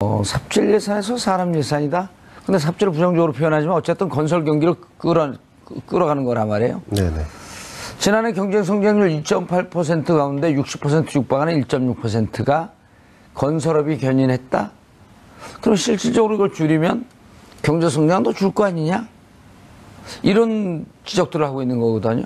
삽질 예산에서 사람 예산이다. 근데 삽질을 부정적으로 표현하지만 어쨌든 건설 경기를 끌어가는 거란 말이에요. 네네. 지난해 경제 성장률 2.8% 가운데 60% 육박하는 1.6%가 건설업이 견인했다. 그럼 실질적으로 이걸 줄이면 경제 성장도 줄 거 아니냐? 이런 지적들을 하고 있는 거거든요.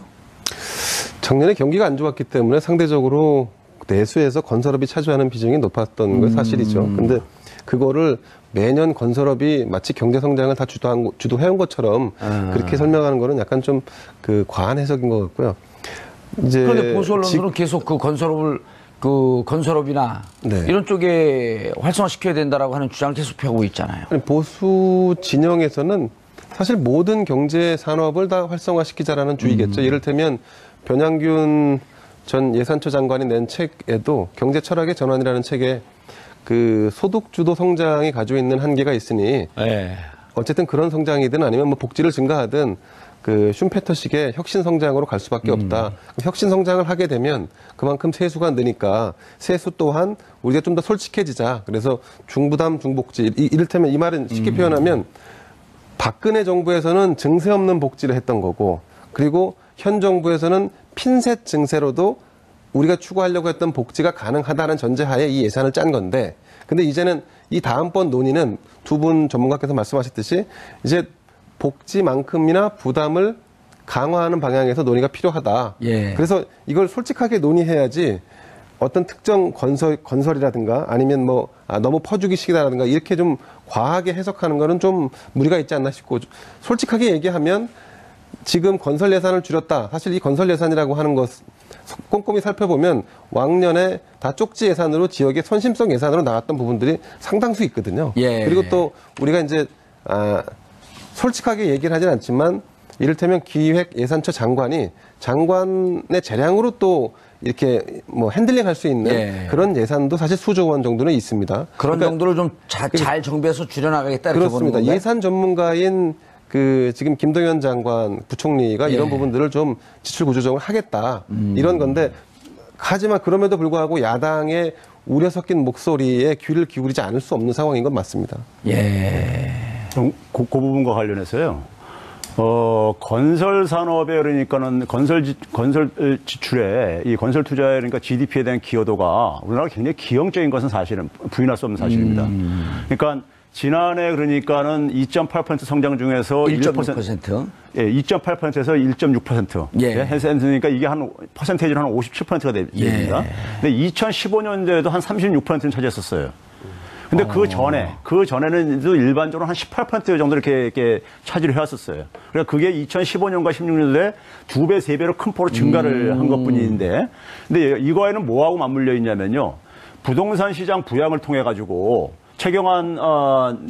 작년에 경기가 안 좋았기 때문에 상대적으로 내수에서 건설업이 차지하는 비중이 높았던 건 사실이죠. 근데 그거를 매년 건설업이 마치 경제 성장을 다 주도해온 것처럼 그렇게 설명하는 거는 약간 좀 그 과한 해석인 것 같고요. 이제 그런데 보수 언론들은 계속 그 건설업이나 네. 이런 쪽에 활성화시켜야 된다라고 하는 주장을 계속 펴고 있잖아요. 보수 진영에서는 사실 모든 경제 산업을 다 활성화시키자라는 주의겠죠. 이를테면 변양균 전 예산처 장관이 낸 책에도 경제 철학의 전환이라는 책에 그 소득 주도 성장이 가지고 있는 한계가 있으니 네. 어쨌든 그런 성장이든 아니면 뭐 복지를 증가하든 그 슈페터식의 혁신 성장으로 갈 수밖에 없다. 혁신 성장을 하게 되면 그만큼 세수가 느니까 세수 또한 우리가 좀 더 솔직해지자. 그래서 중부담 중복지 이를테면 이 말은 쉽게 표현하면 박근혜 정부에서는 증세 없는 복지를 했던 거고 그리고 현 정부에서는 핀셋 증세로도 우리가 추구하려고 했던 복지가 가능하다는 전제하에 이 예산을 짠 건데 근데 이제는 이 다음번 논의는 두 분 전문가께서 말씀하셨듯이 이제 복지만큼이나 부담을 강화하는 방향에서 논의가 필요하다. 예. 그래서 이걸 솔직하게 논의해야지 어떤 특정 건설이라든가 아니면 뭐 너무 퍼주기식이라든가 이렇게 좀 과하게 해석하는 거는 좀 무리가 있지 않나 싶고 솔직하게 얘기하면 지금 건설 예산을 줄였다. 사실 이 건설 예산이라고 하는 것 꼼꼼히 살펴보면 왕년에 다 쪽지 예산으로 지역의 선심성 예산으로 나갔던 부분들이 상당수 있거든요. 예. 그리고 또 우리가 이제 솔직하게 얘기를 하진 않지만 이를테면 기획예산처 장관이 장관의 재량으로 또 이렇게 뭐 핸들링 할 수 있는 예. 그런 예산도 사실 수조 원 정도는 있습니다. 그런 그러니까 정도를 좀 잘 정비해서 줄여나가겠다. 그렇습니다. 예산 전문가인 그 지금 김동연 장관 부총리가 예. 이런 부분들을 좀 지출 구조정을 하겠다 이런 건데 하지만 그럼에도 불구하고 야당의 우려 섞인 목소리에 귀를 기울이지 않을 수 없는 상황인 건 맞습니다. 예. 그 부분과 관련해서요. 건설 산업에 그러니까는 건설 지출에 이 건설 투자에 그러니까 GDP에 대한 기여도가 우리나라가 굉장히 기형적인 것은 사실은 부인할 수 없는 사실입니다. 그러니까 지난해 그러니까는 2.8% 성장 중에서 1.6%. 예, 2.8%에서 1.6%. 예. 했으니까 이게 한 퍼센테이지로 한 57%가 됩니다. 예. 근데 2015년도에도 한 36%는 차지했었어요. 근데 그 전에는 일반적으로 한 18% 정도 이렇게 차지를 해왔었어요. 그러니까 그게 2015년과 16년도에 2배, 3배로 큰 폭으로 증가를 한 것 뿐인데, 근데 이거에는 뭐하고 맞물려 있냐면요. 부동산 시장 부양을 통해가지고, 최경환,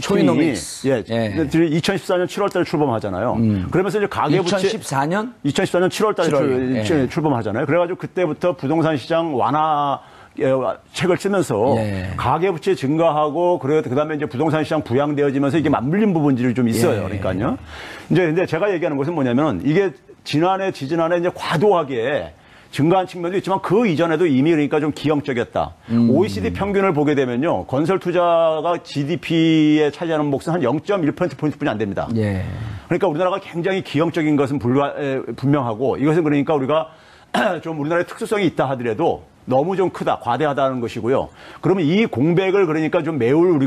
초이노믹스. 예. 2014년 7월 달에 출범하잖아요. 그러면서 이제 가계부채. 2014년? 2014년 7월 달에 출범하잖아요. 그래가지고 그때부터 부동산 시장 완화, 책을 쓰면서 예. 가계부채 증가하고 그다음에 이제 부동산 시장 부양되어지면서 이게 맞물린 부분들이 좀 있어요. 예. 그러니까요. 이제 제가 얘기하는 것은 뭐냐면 이게 지난해 이제 과도하게 증가한 측면도 있지만 그 이전에도 이미 그러니까 좀 기형적이었다. OECD 평균을 보게 되면요. 건설 투자가 GDP에 차지하는 몫은 한 0.1%포인트뿐이 안 됩니다. 예. 그러니까 우리나라가 굉장히 기형적인 것은 분명하고 이것은 그러니까 우리가 좀 우리나라의 특수성이 있다 하더라도 너무 좀 크다, 과대하다는 것이고요. 그러면 이 공백을 그러니까 좀 메울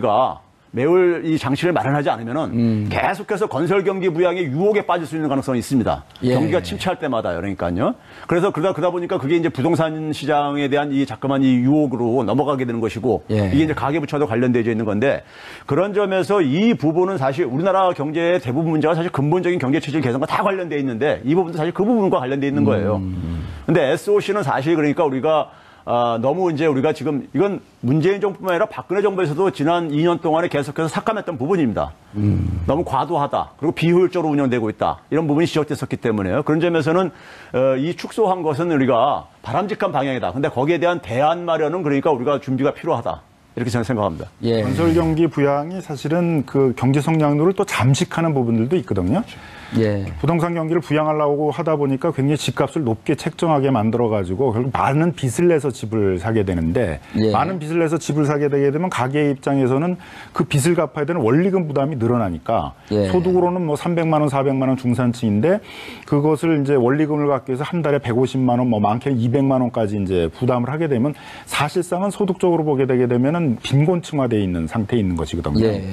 이 장치를 마련하지 않으면은 계속해서 건설 경기 부양의 유혹에 빠질 수 있는 가능성이 있습니다. 예. 경기가 침체할 때마다요. 그러니까요. 그래서 그러다 보니까 그게 이제 부동산 시장에 대한 이 자꾸만 이 유혹으로 넘어가게 되는 것이고 예. 이게 이제 가계부채도 관련되어 있는 건데 그런 점에서 이 부분은 사실 우리나라 경제의 대부분 문제가 사실 근본적인 경제 체질 개선과 다 관련되어 있는데 이 부분도 사실 그 부분과 관련되어 있는 거예요. 근데 SOC는 사실 그러니까 우리가 너무 이제 우리가 지금 이건 문재인 정부뿐만 아니라 박근혜 정부에서도 지난 2년 동안에 계속해서 삭감했던 부분입니다. 너무 과도하다. 그리고 비효율적으로 운영되고 있다. 이런 부분이 지적됐었기 때문에요. 그런 점에서는 이 축소한 것은 우리가 바람직한 방향이다. 근데 거기에 대한 대안 마련은 그러니까 우리가 준비가 필요하다. 이렇게 저는 생각합니다. 예. 건설 경기 부양이 사실은 그 경제 성장률을 또 잠식하는 부분들도 있거든요. 예. 부동산 경기를 부양하려고 하다 보니까 굉장히 집값을 높게 책정하게 만들어가지고 결국 많은 빚을 내서 집을 사게 되는데 예. 많은 빚을 내서 집을 사게 되게 되면 가게 입장에서는 그 빚을 갚아야 되는 원리금 부담이 늘어나니까 예. 소득으로는 뭐 300만 원, 400만 원 중산층인데 그것을 이제 원리금을 갚기 위해서 한 달에 150만 원, 뭐 많게는 200만 원까지 이제 부담을 하게 되면 사실상은 소득적으로 보게 되게 되면은 빈곤층화되어 있는 상태에 있는 것이거든요. 예.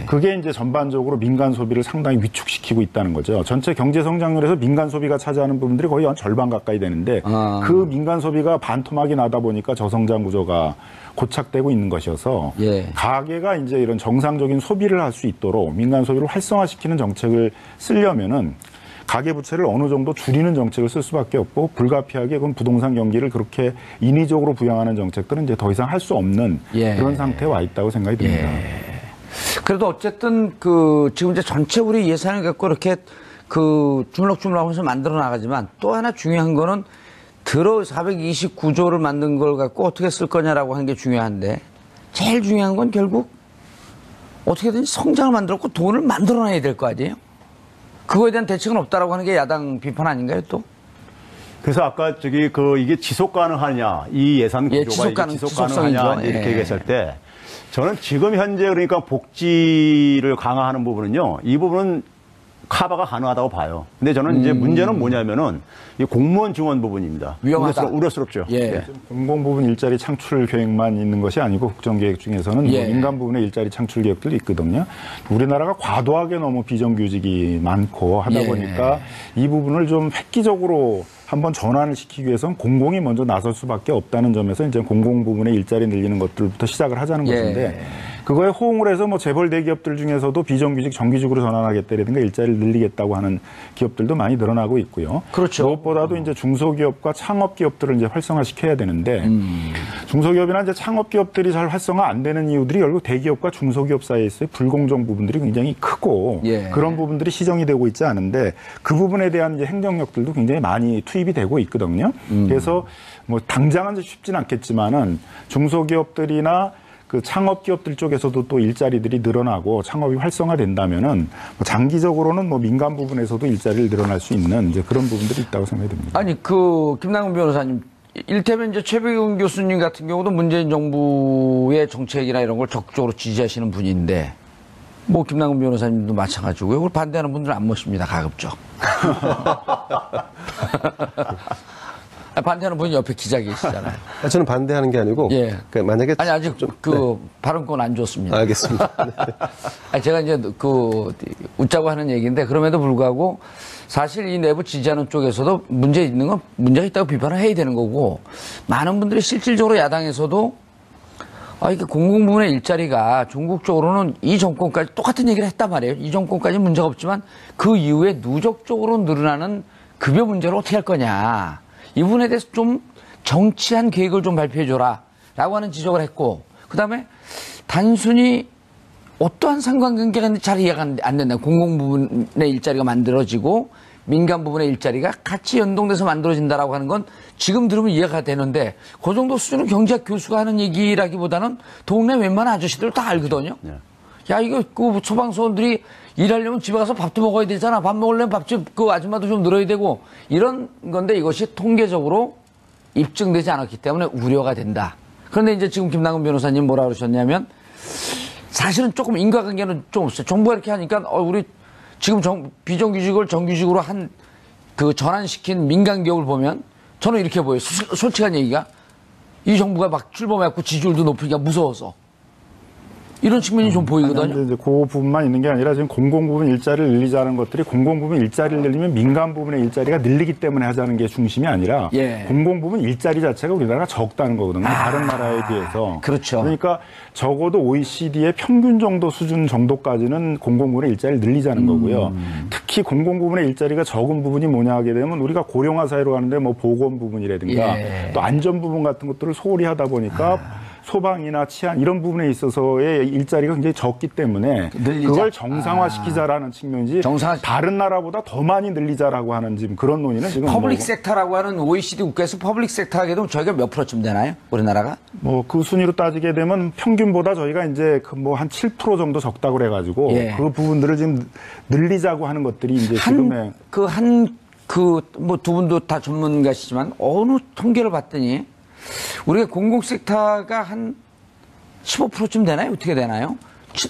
그게 이제 전반적으로 민간 소비를 상당히 위축시키고 있다는 거죠. 전체 경제 성장률에서 민간 소비가 차지하는 부분들이 거의 한 절반 가까이 되는데 그 민간 소비가 반토막이 나다 보니까 저성장 구조가 고착되고 있는 것이어서 예. 가계가 이제 이런 정상적인 소비를 할 수 있도록 민간 소비를 활성화시키는 정책을 쓰려면은 가계 부채를 어느 정도 줄이는 정책을 쓸 수밖에 없고 불가피하게 그럼 부동산 경기를 그렇게 인위적으로 부양하는 정책들은 이제 더 이상 할 수 없는 예. 그런 상태에 와 있다고 생각이 듭니다. 예. 그래도 어쨌든 지금 이제 전체 우리 예산을 갖고 이렇게 주물럭주물럭하면서 만들어 나가지만 또 하나 중요한 거는 429조를 만든 걸 갖고 어떻게 쓸 거냐라고 하는 게 중요한데 제일 중요한 건 결국 어떻게든 성장을 만들었고 돈을 만들어내야 될 거 아니에요? 그거에 대한 대책은 없다라고 하는 게 야당 비판 아닌가요, 또? 그래서 아까 이게 지속 가능하냐, 이 예산 구조가 지속 가능하냐 이렇게 예. 얘기했을 때 저는 지금 현재 그러니까 복지를 강화하는 부분은요, 이 부분은 커버가 가능하다고 봐요. 근데 저는 이제 문제는 뭐냐면은 이 공무원 지원 부분입니다. 위험하다. 우려스럽죠. 예. 예. 공공 부분 일자리 창출 계획만 있는 것이 아니고 국정계획 중에서는 예. 뭐 민간 부분의 일자리 창출 계획들도 있거든요. 우리나라가 과도하게 너무 비정규직이 많고 하다 예. 보니까 이 부분을 좀 획기적으로 한번 전환을 시키기 위해서는 공공이 먼저 나설 수밖에 없다는 점에서 이제 공공 부분의 일자리 늘리는 것들부터 시작을 하자는 예. 것인데 그거에 호응을 해서 뭐 재벌 대기업들 중에서도 비정규직 정규직으로 전환하겠다라든가 일자리를 늘리겠다고 하는 기업들도 많이 늘어나고 있고요. 그렇죠. 무엇보다도 이제 중소기업과 창업기업들을 이제 활성화시켜야 되는데 중소기업이나 이제 창업기업들이 잘 활성화 안 되는 이유들이 결국 대기업과 중소기업 사이에 있어요. 불공정 부분들이 굉장히 크고 예. 그런 부분들이 시정이 되고 있지 않은데 그 부분에 대한 이제 행정력들도 굉장히 많이 투입이 되고 있거든요. 그래서 뭐 당장은 쉽지는 않겠지만은 중소기업들이나 그 창업기업들 쪽에서도 또 일자리들이 늘어나고 창업이 활성화된다면은 뭐 장기적으로는 뭐 민간 부분에서도 일자리를 늘어날 수 있는 이제 그런 부분들이 있다고 생각이 듭니다. 아니, 김남근 변호사님, 일테면 이제 최백운 교수님 같은 경우도 문재인 정부의 정책이나 이런 걸 적극적으로 지지하시는 분인데, 뭐 김남근 변호사님도 마찬가지고요. 그걸 반대하는 분들은 안 모십니다, 가급적. 반대하는 분이 옆에 기자 계시잖아요. 저는 반대하는 게 아니고, 예. 만약에 아니, 아직 발언권 안 줬습니다. 알겠습니다. 네. 아니, 제가 이제 웃자고 하는 얘기인데, 그럼에도 불구하고 사실 이 내부 지지하는 쪽에서도 문제가 있다고 비판을 해야 되는 거고, 많은 분들이 실질적으로 야당에서도 이게 공공 부문의 일자리가 전국적으로는 이 정권까지 똑같은 얘기를 했단 말이에요. 이 정권까지 문제가 없지만 그 이후에 누적적으로 늘어나는 급여 문제를 어떻게 할 거냐. 이 부분에 대해서 좀 정치한 계획을 좀 발표해줘라 라고 하는 지적을 했고, 그 다음에 단순히 어떠한 상관관계가 잘 이해가 안 된다. 공공 부분의 일자리가 만들어지고 민간 부분의 일자리가 같이 연동돼서 만들어진다라고 하는 건 지금 들으면 이해가 되는데 그 정도 수준은 경제학 교수가 하는 얘기라기보다는 동네 웬만한 아저씨들 다 알거든요. 야, 이거 소방서원들이 일하려면 집에 가서 밥도 먹어야 되잖아. 밥 먹으려면 밥집 아줌마도 좀 늘어야 되고 이런 건데 이것이 통계적으로 입증되지 않았기 때문에 우려가 된다. 그런데 이제 지금 김남근 변호사님 뭐라 그러셨냐면 사실은 조금 인과관계는 좀 없어요. 정부가 이렇게 하니까 우리 지금 비정규직을 정규직으로 전환시킨 민간 기업을 보면 저는 이렇게 보여요. 솔직한 얘기가 이 정부가 막 출범해갖고 지지율도 높으니까 무서워서 이런 측면이 좀 보이거든요. 아니, 이제 그 부분만 있는 게 아니라 지금 공공 부분 일자리를 늘리자는 것들이 공공 부분 일자리를 늘리면 민간 부분의 일자리가 늘리기 때문에 하자는 게 중심이 아니라 예. 공공 부분 일자리 자체가 우리나라가 적다는 거거든요. 다른 나라에 비해서. 그렇죠. 그러니까 적어도 OECD의 평균 정도 수준 정도까지는 공공 부분의 일자리를 늘리자는 거고요. 특히 공공 부분의 일자리가 적은 부분이 뭐냐 하게 되면 우리가 고령화 사회로 가는데 뭐 보건 부분이라든가 또 안전 부분 같은 것들을 소홀히 하다 보니까 소방이나 치안 이런 부분에 있어서의 일자리가 굉장히 적기 때문에 늘리자. 그걸 정상화시키자라는 측면이지 다른 나라보다 더 많이 늘리자라고 하는 지금 그런 논의는 지금 퍼블릭 섹터라고 하는 OECD 국가에서 퍼블릭 섹터 하게 되면 저희가 몇 프로쯤 되나요? 우리나라가? 뭐 그 순위로 따지게 되면 평균보다 저희가 이제 그 뭐 한 7% 정도 적다고 그래가지고 예. 그 부분들을 지금 늘리자고 하는 것들이 이제 지금의 뭐 두 분도 다 전문가시지만 어느 통계를 봤더니 우리가 공공 섹터가 한 15%쯤 되나요? 어떻게 되나요?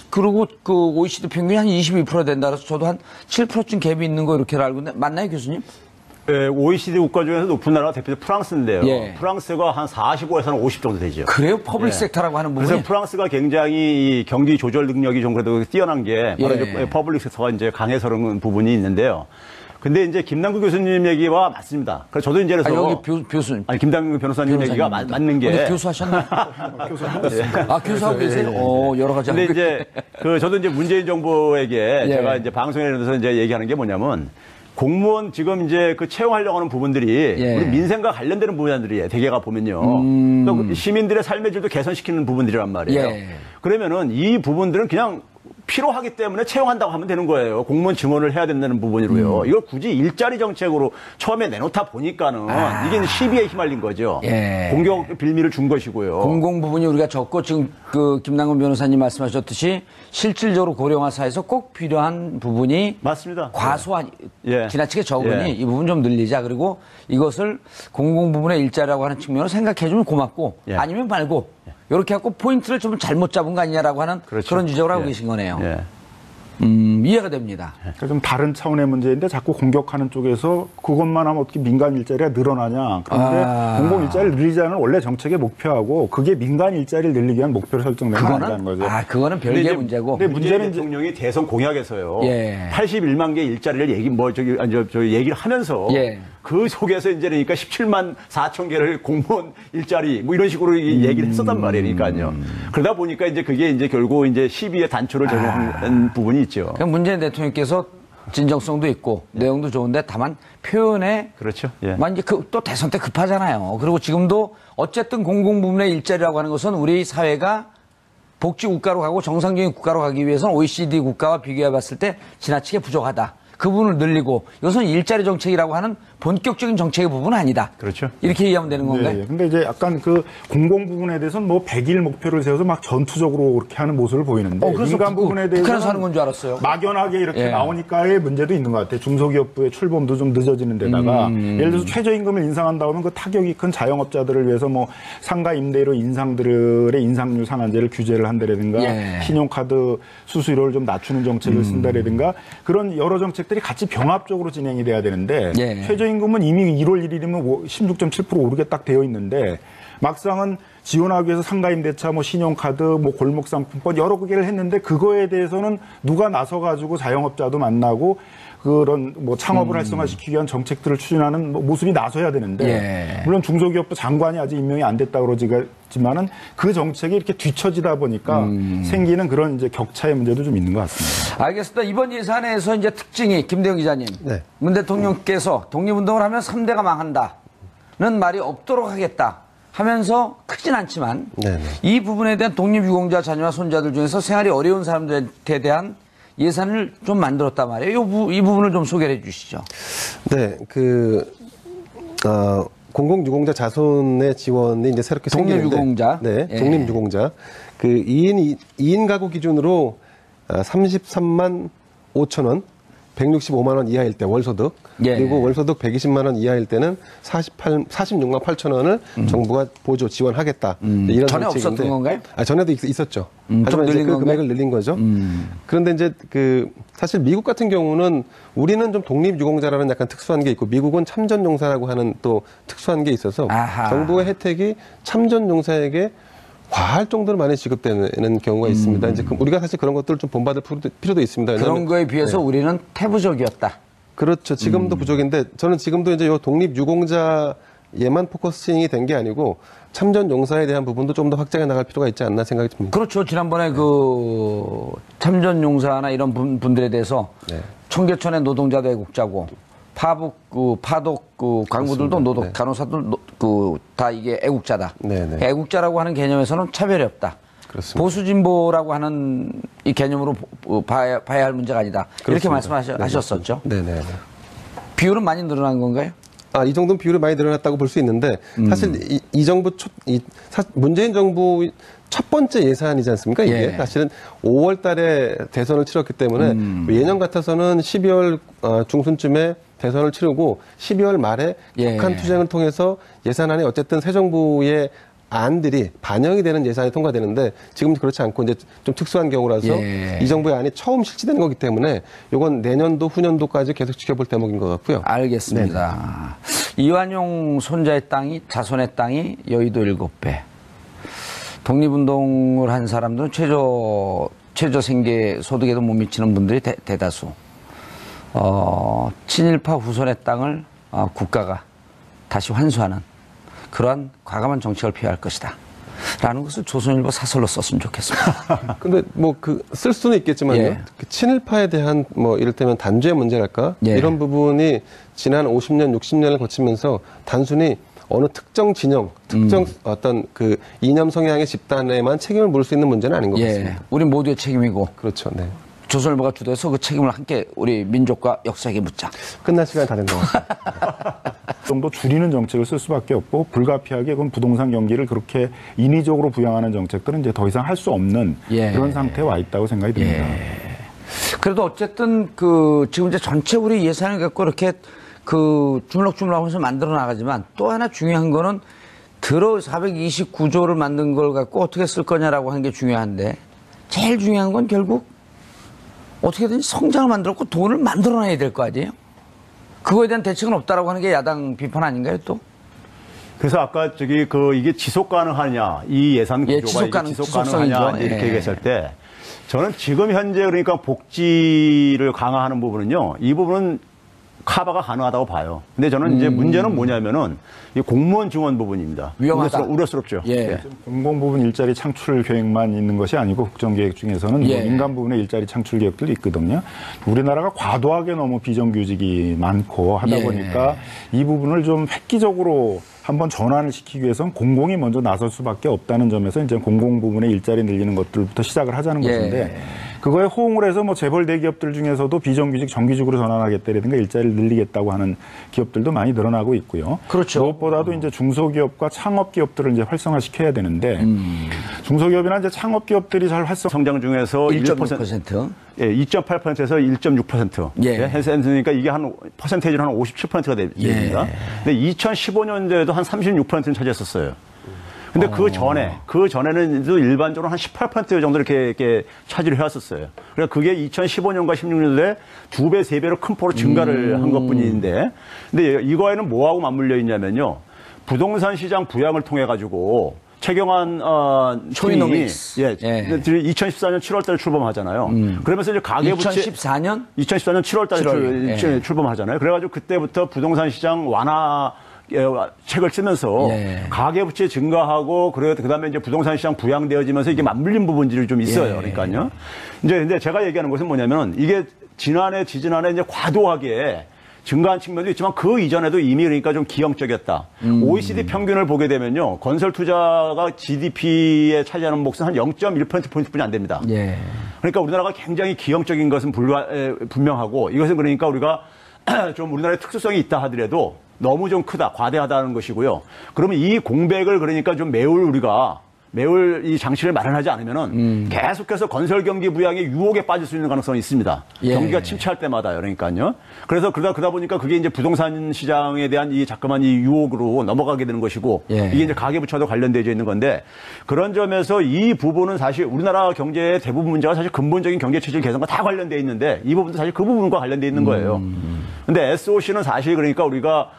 그리고 그 OECD 평균이 한 22% 된다 그래서 저도 한 7%쯤 갭이 있는 거 이렇게 알고 있는데 맞나요, 교수님? 네, OECD 국가 중에서 높은 나라가 대표적으로 프랑스인데요. 예. 프랑스가 한 45에서는 50 정도 되죠. 그래요? 퍼블릭 예. 섹터라고 하는 부분이? 그래서 프랑스가 굉장히 이 경기 조절 능력이 좀 그래도 뛰어난 게 바로 예. 이제 퍼블릭 섹터가 이제 강해서는 부분이 있는데요. 근데 이제 김남국 교수님 얘기와 맞습니다. 그래서 저도 이제 그래서 여기 교수님. 아니 김남국 변호사님 얘기가 맞는 게. 근데 교수 하셨나요? 교수하고 계세요? 여러 가지. 근데 이제 저도 이제 문재인 정부에게 예. 제가 이제 방송에 대해서 이제 얘기하는 게 뭐냐면 공무원 지금 이제 그 채용하려고 하는 부분들이 예. 우리 민생과 관련되는 부분들이에요. 대개가 보면요. 또 시민들의 삶의 질도 개선시키는 부분들이란 말이에요. 예. 그러면은 이 부분들은 그냥 필요하기 때문에 채용한다고 하면 되는 거예요. 공무원 증원을 해야 된다는 부분으로요. 이걸 굳이 일자리 정책으로 처음에 내놓다 보니까는 이게 시비에 휘말린 거죠. 예. 공격 빌미를 준 것이고요. 공공 부분이 우리가 적고 지금 그 김남근 변호사님 말씀하셨듯이 실질적으로 고령화 사회에서 꼭 필요한 부분이 맞습니다. 과소한 예. 지나치게 적으니 예. 이 부분 좀 늘리자. 그리고 이것을 공공 부분의 일자리라고 하는 측면으로 생각해주면 고맙고 예. 아니면 말고 이렇게 갖고 포인트를 좀 잘못 잡은 거 아니냐라고 하는 그렇죠. 그런 지적을 하고 예. 계신 거네요. 예. 이해가 됩니다. 그러니까 좀 다른 차원의 문제인데 자꾸 공격하는 쪽에서 그것만 하면 어떻게 민간 일자리가 늘어나냐. 그런데 공공 일자리를 늘리자는 원래 정책의 목표하고 그게 민간 일자리를 늘리기 위한 목표를 설정된 거 아니라는 거죠. 그거는 별개의 문제고. 근데 문재인 대통령이 대선 공약에서요. 예. 81만 개 일자리를 얘기를 하면서 예. 그 속에서 이제 그러니까 17만 4천 개를 공무원 일자리 뭐 이런 식으로 얘기를 했었단 말이니까요. 그러다 보니까 이제 그게 이제 결국 이제 시비의 단초를 제공한 부분이 있죠. 그럼 문재인 대통령께서 진정성도 있고 내용도 좋은데 다만 표현에 그렇죠. 예. 이제 또 대선 때 급하잖아요. 그리고 지금도 어쨌든 공공 부문의 일자리라고 하는 것은 우리 사회가 복지 국가로 가고 정상적인 국가로 가기 위해서는 OECD 국가와 비교해 봤을 때 지나치게 부족하다. 그 부분을 늘리고 이것은 일자리 정책이라고 하는 본격적인 정책의 부분은 아니다. 그렇죠. 이렇게 이해하면 되는 건가요? 네. 근데 이제 약간 그 공공 부분에 대해서는 뭐 100일 목표를 세워서 막 전투적으로 그렇게 하는 모습을 보이는데 그래서 민간 부분에 대해서는 북한에서 하는 건 줄 알았어요. 막연하게 이렇게 예. 나오니까의 문제도 있는 것 같아요. 중소기업부의 출범도 좀 늦어지는 데다가 예를 들어서 최저임금을 인상한다 하면 그 타격이 큰 자영업자들을 위해서 뭐 상가 임대료 인상들의 인상률 상한제를 규제를 한다라든가 예. 신용카드 수수료를 좀 낮추는 정책을 쓴다라든가 그런 여러 정책들이 같이 병합적으로 진행이 돼야 되는데 예. 최저임금은 이미 1월 1일이면 16.7% 오르게 딱 되어 있는데 막상은 지원하기 위해서 상가임대차, 뭐 신용카드, 뭐 골목상품권 여러 개를 했는데 그거에 대해서는 누가 나서가지고 자영업자도 만나고 그런 뭐 창업을 활성화시키기 위한 정책들을 추진하는 모습이 나서야 되는데 예. 물론 중소기업부 장관이 아직 임명이 안 됐다고 그러지만은 그 정책이 이렇게 뒤처지다 보니까 생기는 그런 이제 격차의 문제도 좀 있는 것 같습니다. 알겠습니다. 이번 예산에서 이제 특징이 김대영 기자님, 네. 문 대통령께서 독립운동을 하면 3대가 망한다는 말이 없도록 하겠다 하면서 크진 않지만 네네. 이 부분에 대한 독립유공자 자녀와 손자들 중에서 생활이 어려운 사람들에 대한 예산을 좀 만들었단 말이에요. 이 부분을 좀 소개해 를 주시죠. 네, 공공유공자 자손의 지원이 이제 새롭게 생기는데. 독립유공자. 네, 예. 독립유공자. 2인 가구 기준으로 33만 5천 원, 165만 원 이하일 때 월소득. 예. 그리고 월소득 120만 원 이하일 때는 46만 8천 원을 정부가 보조 지원하겠다. 이런 전에 정책인데. 없었던 건가요? 전에도 있었죠. 좀 하지만 이제 늘린 그 건가요? 금액을 늘린 거죠. 그런데 이제 사실 미국 같은 경우는 우리는 좀 독립유공자라는 약간 특수한 게 있고 미국은 참전용사라고 하는 또 특수한 게 있어서 아하. 정부의 혜택이 참전용사에게 과할 정도로 많이 지급되는 경우가 있습니다. 이제 우리가 사실 그런 것들을 좀 본받을 필요도 있습니다. 그런 거에 비해서 우리는 태부적이었다. 그렇죠. 지금도 부족인데 저는 지금도 이제 요 독립유공자에만 포커싱이 된 게 아니고 참전 용사에 대한 부분도 좀 더 확장해 나갈 필요가 있지 않나 생각이 듭니다. 그렇죠. 지난번에 그 참전 용사나 이런 분들에 대해서 네. 청계천의 노동자도 애국자고 파북 파독 광부들도 그렇습니다. 네. 간호사들 다 이게 애국자다. 네네. 애국자라고 하는 개념에서는 차별이 없다. 그렇습니다. 보수 진보라고 하는 이 개념으로 봐야 할 문제가 아니다. 그렇습니다. 이렇게 말씀하셨었죠. 네네. 비율은 많이 늘어난 건가요? 이 정도는 비율이 많이 늘어났다고 볼 수 있는데, 사실 이 정부 문재인 정부 첫 번째 예산이지 않습니까? 이게 예. 사실은 5월 달에 대선을 치렀기 때문에 예년 같아서는 12월 중순쯤에 대선을 치르고 12월 말에 예. 북한 투쟁을 통해서 예산안에 어쨌든 새 정부의 안들이 반영이 되는 예산이 통과되는데 지금 그렇지 않고 이제 좀 특수한 경우라서 예. 이 정부의 안이 처음 실시되는 거기 때문에 이건 내년도 후년도까지 계속 지켜볼 대목인 것 같고요. 알겠습니다. 이완용 손자의 땅이 자손의 땅이 여의도 7배. 독립운동을 한 사람들은 최저 생계 소득에도 못 미치는 분들이 대다수. 친일파 후손의 땅을 국가가 다시 환수하는 그러한 과감한 정책을 피할 것이다. 라는 것을 조선일보 사설로 썼으면 좋겠습니다. 근데 쓸 수는 있겠지만요. 예. 친일파에 대한 이를테면 단죄 문제랄까? 예. 이런 부분이 지난 50년, 60년을 거치면서 단순히 어느 특정 진영, 특정 어떤 이념 성향의 집단에만 책임을 물을 수 있는 문제는 아닌 것 같습니다. 우리 모두의 책임이고. 그렇죠. 네. 조선일보가 주도해서 그 책임을 함께 우리 민족과 역사에게 묻자. 끝날 시간이 다 된 것 같습니다. 정도 줄이는 정책을 쓸 수밖에 없고 불가피하게 그건 부동산 경기를 그렇게 인위적으로 부양하는 정책들은 이제 더 이상 할 수 없는 예. 그런 상태에 와 있다고 생각이 듭니다. 그래도 어쨌든 지금 이제 전체 우리 예산을 갖고 이렇게 주물럭주물럭하면서 만들어 나가지만 또 하나 중요한 거는 429조를 만든 걸 갖고 어떻게 쓸 거냐라고 하는 게 중요한데 제일 중요한 건 결국 어떻게든 성장을 만들었고 돈을 만들어놔야 될 거 아니에요? 그거에 대한 대책은 없다라고 하는 게 야당 비판 아닌가요, 또? 그래서 아까 이게 지속 가능하냐, 이 예산 구조가 지속 가능하냐 이렇게 얘기했을 때 저는 지금 현재 그러니까 복지를 강화하는 부분은요, 이 부분은 커버가 가능하다고 봐요. 근데 저는 이제 문제는 뭐냐면은 이 공무원 증원 부분입니다. 위험하다. 우려스럽죠. 예. 네. 공공 부분 일자리 창출 계획만 있는 것이 아니고 국정계획 중에서는 예. 민간 부분의 일자리 창출 계획들도 있거든요. 우리나라가 과도하게 너무 비정규직이 많고 하다 예. 보니까 이 부분을 좀 획기적으로 한번 전환을 시키기 위해서는 공공이 먼저 나설 수밖에 없다는 점에서 이제 공공 부분의 일자리 늘리는 것들부터 시작을 하자는 것인데 그거에 호응을 해서 재벌 대기업들 중에서도 비정규직 정규직으로 전환하겠다라든가 일자리를 늘리겠다고 하는 기업들도 많이 늘어나고 있고요. 그렇죠. 무엇보다도 이제 중소기업과 창업기업들을 이제 활성화시켜야 되는데 중소기업이나 이제 창업기업들이 잘 성장 중에서 1.6%. 예, 2.8%에서 1.6%. 예. 했으니까 이게 한 퍼센테이지로 한 57%가 됩니다. 근데 2015년도에도 한 36%는 차지했었어요. 근데 그 전에는 일반적으로 한 18% 정도 이렇게 차지를 해왔었어요. 그러니까 그게 2015년과 16년도에 2배, 3배로 큰 폭으로 증가를 한 것 뿐인데, 근데 이거에는 뭐하고 맞물려 있냐면요. 부동산 시장 부양을 통해가지고, 최경환 초이노믹스. 예. 2014년 7월 달에 출범하잖아요. 그러면서 이제 가계부채 2014년 7월 달에 출범하잖아요. 그래가지고 그때부터 부동산 시장 완화 책을 쓰면서 가계부채 증가하고 그다음에 이제 부동산 시장 부양되어지면서 이게 맞물린 부분들이 좀 있어요. 그러니까요. 근데 제가 얘기하는 것은 뭐냐면 이게 지지난해 이제 과도하게 증가한 측면도 있지만 그 이전에도 이미 그러니까 좀 기형적이었다. OECD 평균을 보게 되면요. 건설 투자가 GDP에 차지하는 몫은 한 0.1%포인트뿐이 안 됩니다. 그러니까 우리나라가 굉장히 기형적인 것은 분명하고 이것은 그러니까 우리가 좀 우리나라의 특수성이 있다 하더라도 너무 좀 크다, 과대하다는 것이고요. 그러면 이 공백을 그러니까 좀 매울 이 장치를 마련하지 않으면은 계속해서 건설 경기 부양의 유혹에 빠질 수 있는 가능성이 있습니다. 경기가 침체할 때마다요. 그러니까요. 그래서 그러다 보니까 그게 이제 부동산 시장에 대한 이 자꾸만 이 유혹으로 넘어가게 되는 것이고 이게 이제 가계부채도 관련되어 있는 건데 그런 점에서 이 부분은 사실 우리나라 경제의 대부분 문제가 사실 근본적인 경제 체질 개선과 다 관련되어 있는데 이 부분도 사실 그 부분과 관련되어 있는 거예요. 근데 SOC는 사실 그러니까 우리가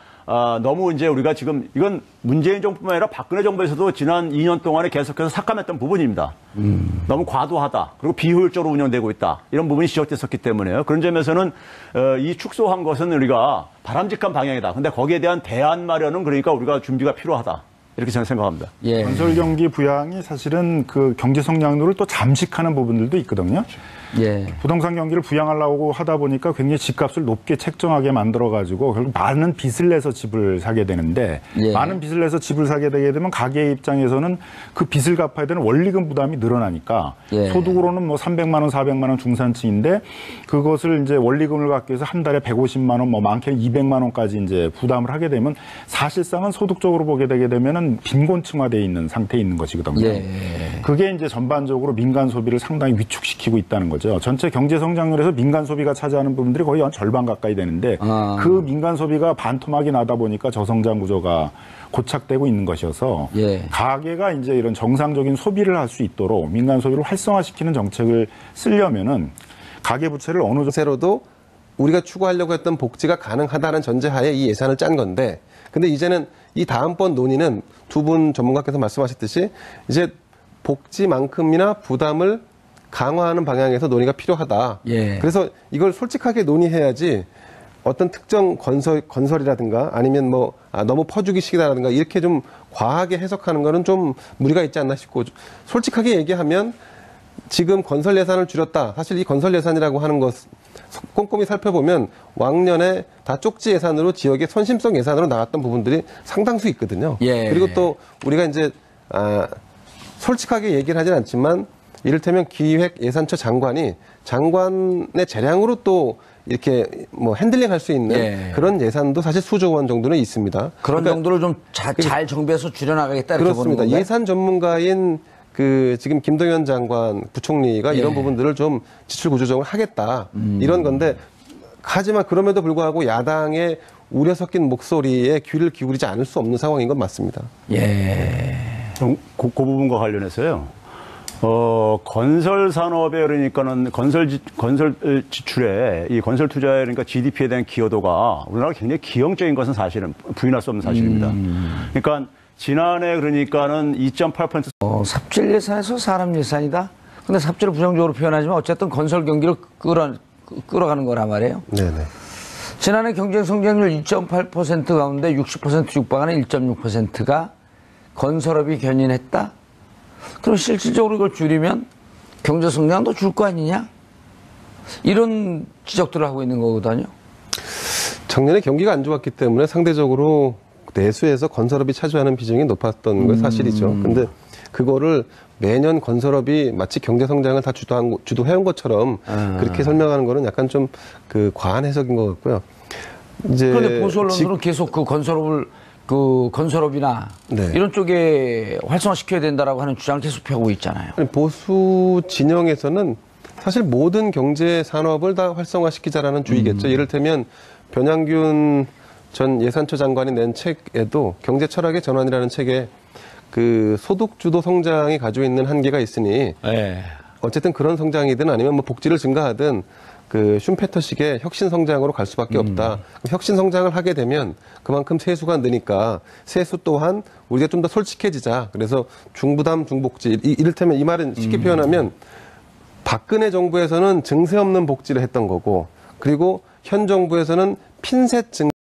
너무 이제 우리가 지금 이건 문재인 정부뿐만 아니라 박근혜 정부에서도 지난 2년 동안에 계속해서 삭감했던 부분입니다. 너무 과도하다. 그리고 비효율적으로 운영되고 있다. 이런 부분이 지적됐었기 때문에요. 그런 점에서는 이 축소한 것은 우리가 바람직한 방향이다. 근데 거기에 대한 대안 마련은 그러니까 우리가 준비가 필요하다. 이렇게 저는 생각합니다. 건설 경기 부양이 사실은 그 경제 성장률을 또 잠식하는 부분들도 있거든요. 부동산 경기를 부양하려고 하다 보니까 굉장히 집값을 높게 책정하게 만들어가지고 결국 많은 빚을 내서 집을 사게 되는데 많은 빚을 내서 집을 사게 되게 되면 가게 입장에서는 그 빚을 갚아야 되는 원리금 부담이 늘어나니까 소득으로는 뭐 300만 원, 400만 원 중산층인데 그것을 이제 원리금을 갚기 위해서 한 달에 150만 원, 뭐 많게는 200만 원까지 이제 부담을 하게 되면 사실상은 소득적으로 보게 되게 되면은 빈곤층화되어 있는 상태에 있는 것이거든요. 그게 이제 전반적으로 민간 소비를 상당히 위축시키고 있다는 거죠. 전체 경제 성장률에서 민간 소비가 차지하는 부분들이 거의 한 절반 가까이 되는데 그 민간 소비가 반토막이 나다 보니까 저성장 구조가 고착되고 있는 것이어서 가계가 이제 이런 정상적인 소비를 할 수 있도록 민간 소비를 활성화시키는 정책을 쓰려면은 가계 부채를 어느 정도로도 우리가 추구하려고 했던 복지가 가능하다는 전제하에 이 예산을 짠 건데, 근데 이제는 이 다음번 논의는 두 분 전문가께서 말씀하셨듯이 이제 복지만큼이나 부담을 강화하는 방향에서 논의가 필요하다. 그래서 이걸 솔직하게 논의해야지 어떤 특정 건설이라든가 아니면 뭐 너무 퍼주기식이라든가 이렇게 좀 과하게 해석하는 거는 좀 무리가 있지 않나 싶고, 솔직하게 얘기하면 지금 건설 예산을 줄였다. 사실 이 건설 예산이라고 하는 것 꼼꼼히 살펴보면 왕년에 다 쪽지 예산으로 지역의 선심성 예산으로 나왔던 부분들이 상당수 있거든요. 그리고 또 우리가 이제 솔직하게 얘기를 하진 않지만 이를테면 기획예산처 장관이 장관의 재량으로 또 이렇게 뭐 핸들링 할 수 있는 그런 예산도 사실 수조 원 정도는 있습니다. 그런 그러니까 정도를 좀 잘 정비해서 줄여나가겠다 이렇게 그렇습니다. 보는 건가요? 예산 전문가인 지금 김동연 장관 부총리가 이런 부분들을 좀 지출 구조정을 하겠다 이런 건데, 하지만 그럼에도 불구하고 야당의 우려 섞인 목소리에 귀를 기울이지 않을 수 없는 상황인 건 맞습니다. 그 부분과 관련해서요. 건설 산업에 그러니까는 건설 지출에 이 건설 투자에 그러니까 GDP에 대한 기여도가 우리나라가 굉장히 기형적인 것은 사실은 부인할 수 없는 사실입니다. 그러니까 지난해 그러니까는 2.8% 삽질 예산에서 사람 예산이다. 근데 삽질을 부정적으로 표현하지만 어쨌든 건설 경기를 끌어가는 거란 말이에요. 지난해 경제 성장률 2.8% 가운데 60% 육박하는 1.6%가 건설업이 견인했다. 그럼 실질적으로 이걸 줄이면 경제 성장도 줄 거 아니냐? 이런 지적들을 하고 있는 거거든요. 작년에 경기가 안 좋았기 때문에 상대적으로 내수에서 건설업이 차지하는 비중이 높았던 건 사실이죠. 근데 그거를 매년 건설업이 마치 경제 성장을 다 주도해온 것처럼 그렇게 설명하는 거는 약간 좀 과한 해석인 것 같고요. 그런데 보수 언론들은 계속 건설업이나 이런 쪽에 활성화시켜야 된다라고 하는 주장을 계속 펴고 있잖아요. 보수 진영에서는 사실 모든 경제 산업을 다 활성화시키자라는 주의겠죠. 이를테면 변양균 전 예산처 장관이 낸 책에도 경제 철학의 전환이라는 책에 소득 주도 성장이 가지고 있는 한계가 있으니 어쨌든 그런 성장이든 아니면 뭐 복지를 증가하든 슈페터식의 혁신 성장으로 갈 수밖에 없다. 혁신 성장을 하게 되면 그만큼 세수가 느니까 세수 또한 우리가 좀 더 솔직해지자. 그래서 중부담 중복지, 이를테면 이 말은 쉽게 표현하면 박근혜 정부에서는 증세 없는 복지를 했던 거고, 그리고 현 정부에서는 핀셋 증